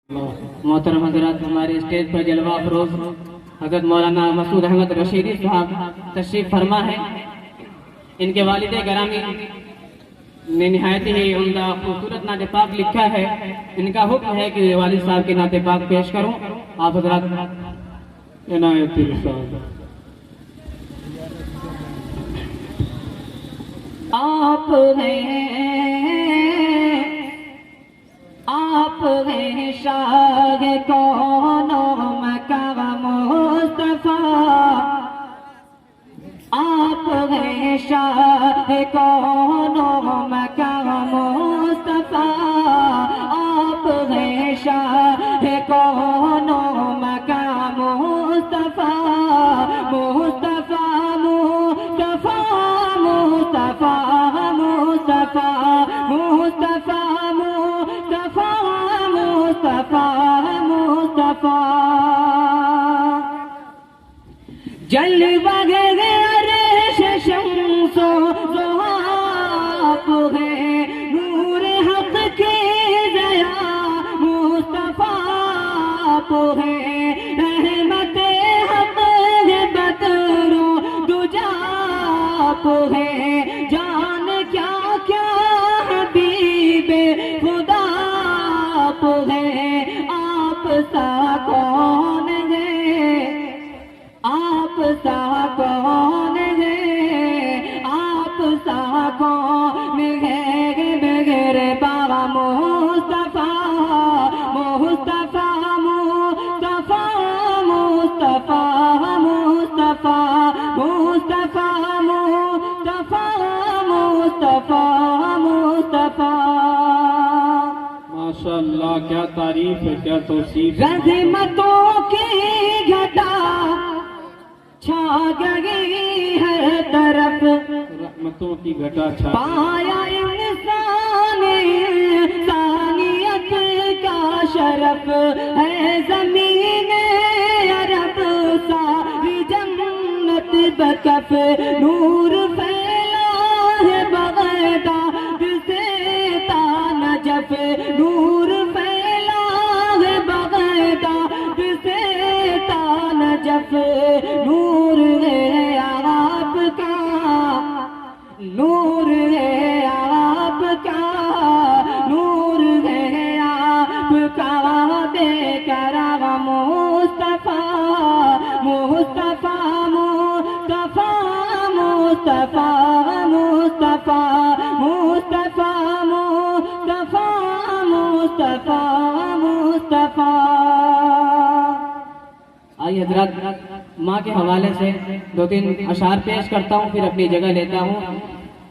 मोहतरम हजरत, हमारे स्टेज पर जलवा अफरोज हजरत मौलाना मसूद अहमद रशीदी साहब तशरीफ फरमा है। इनके वालिद गरामी ने निहायत ही उम्दा खूबसूरत नाते पाक लिखा है। इनका हुक्म है कि वालिद साहब के नाते पाक पेश करूं। आप हजरत इनायत आप हैं शाह कौनो मका मुस्तफा, आप हैं शाह कौनो मका मुस्तफा, आप हैं शाह कौनो मका मुस्तफा, मुस्तफा मुस्तफा मुस्तफा मुस्तफा मुस्तफा मुस्तफा मुस्तफा मुस्तफा जलवा शमसो आप है नूर हक के दया, मुस्तफा आप है रहमत हक है बदरो दुजा, आप है जान क्या क्या हबीबे खुदा, आप है आप सा कौन है, आप सा कौन है, आप सा कौन है बगैर बाबा मुस्तफा, मुस्तफा मुस्तफा मुस्तफा मुस्तफा मुस्तफा मुस्तफा मुस्तफा मुस्तफा। माशाअल्लाह, क्या तारीफ है, क्या तौसीफ। रहमतों की घटा छा गई हर तरफ, रहमतों की घटा छा पाया इंसान इंसानियत का शरफ है, जमीन अरब सारी जन्नत बकफ, नूर फैला है बगदाद से ता नजफ, नूर फैला है बगदाद से ता नजफ, नूर है आपका, नूर है आपका, नूर है आपका बेकरार मुस्तफा, मुस्तफा मुस्तफा मुस्तफा मुस्तफा मुस्तफा मुस्तफा मुस्तफा मुस्तफा। आइए हजरत, माँ के हवाले से दो तीन अशार पेश करता हूँ, फिर अपनी जगह लेता हूँ।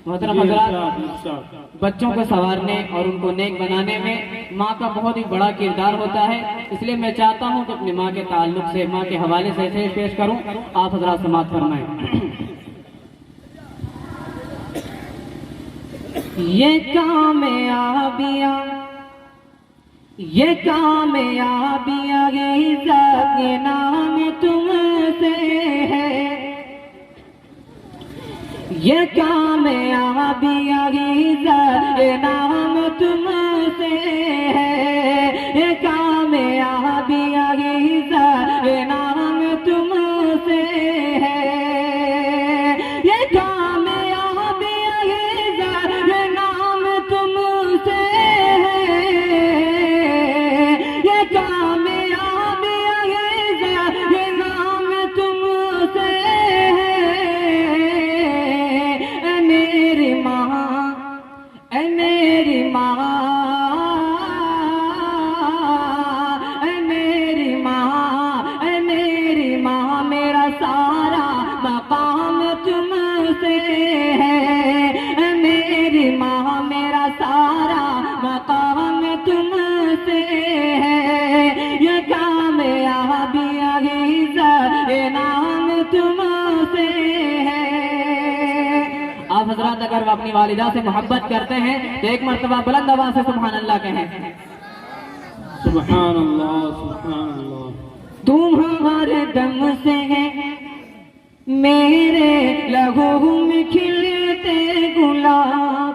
मोहतरम हजरत, बच्चों को संवारने और उनको नेक बनाने में माँ का बहुत ही बड़ा किरदार होता है, इसलिए मैं चाहता हूँ कि अपनी माँ के ताल्लुक से, माँ के हवाले से ऐसे पेश करूँ। आप हजरत समात फरमाएं। ये कामयाबियाँ, ये कामयाबियाँ इज़्ज़त के नाम तुमसे है, ये कामयाबियाँ इज़्ज़त के नाम तुमसे है, ये कामयाबियाँ इज़्ज़त के नाम तुमसे है, ये कामयाबियाँ इज़्ज़त के नाम तुमसे है, ये कामयाबियाँ इज़्ज़त के नाम तुमसे है। ऐ मेरी माँ, ऐ मेरी माँ, ऐ मेरी माँ, ऐ मेरी माँ, मेरा सारा मकाम तुमसे है, ऐ मेरी माँ, मेरा सारा मकाम तुमसे है, ये कामयाबियाँ इज़्ज़त के नाम तुमसे है। आप हजरत अगर वो अपनी वालिदा से मोहब्बत करते हैं तो एक मर्तबा बुलंद आवाज से सुभान अल्लाह कहें। सुभान अल्लाह, सुभान अल्लाह। तुम्हारे दम से है मेरे लहू में खिलते गुलाब,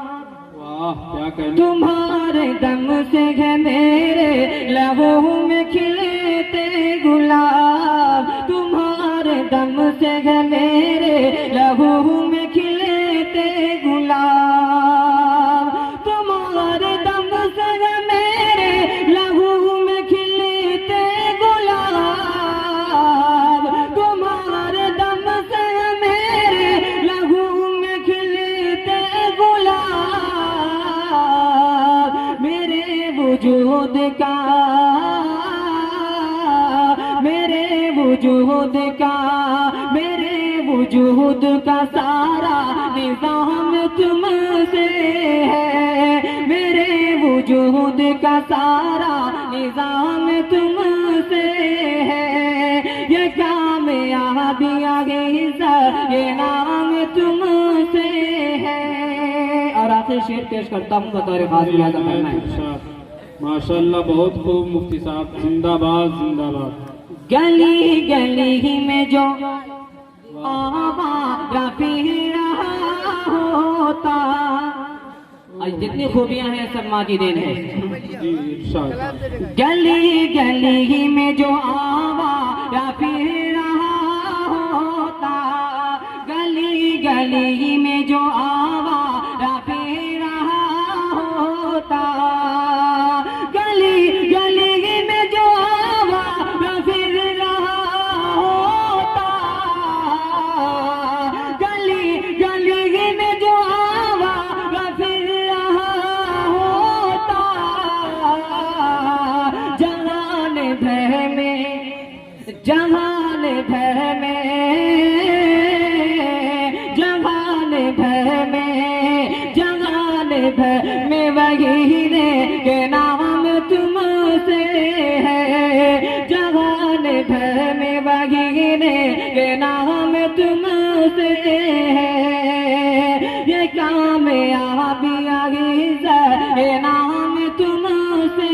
वाह क्या कहना। तुम्हारे दम से है मेरे लहू में खिलते गुलाब, तुम्हारे दम से है मेरे लहू में खिलते गुलाब, तुम्हारे दम से है मेरे लहू में खिलते गुलाब, तुम्हारे दम से है मेरे लहू में खिलते गुलाब, मेरे वजूद का, मेरे वजूद का, मेरे वजूद का सारा निजाम तुमसे है, मेरे वजूद का सारा निजाम तुमसे है, ये कामयाबी आगे ये नाम तुमसे है। और आखिर शेर पेश करता हूँ बतौर खास याद करना है। माशाल्लाह, बहुत खूब मुफ्ती साहब, जिंदाबाद जिंदाबाद। गली गली में जो आवाज़ पी रहा होता, आज जितनी खूबियां हैं सब माँ की देन है। जी इरशाद। गली गली में जो आवाज़ पी रहा होता, गली गली में जो आवाज़ पी रहा होता, गली गली में जो आवाज़ फिर रहा होता, गली गली में जो आवाज़ फिर रहा होता, जहान भर में, जहान भर में, जहान भर में, जहान भर में वही ने के नाम तुमसे है, जहान भर में वही ने के नाम तुमसे है, ये कामयाबी आगे ये नाम तुमसे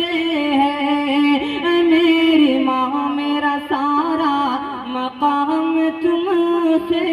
है, मेरी माँ मेरा सारा मकाम तुमसे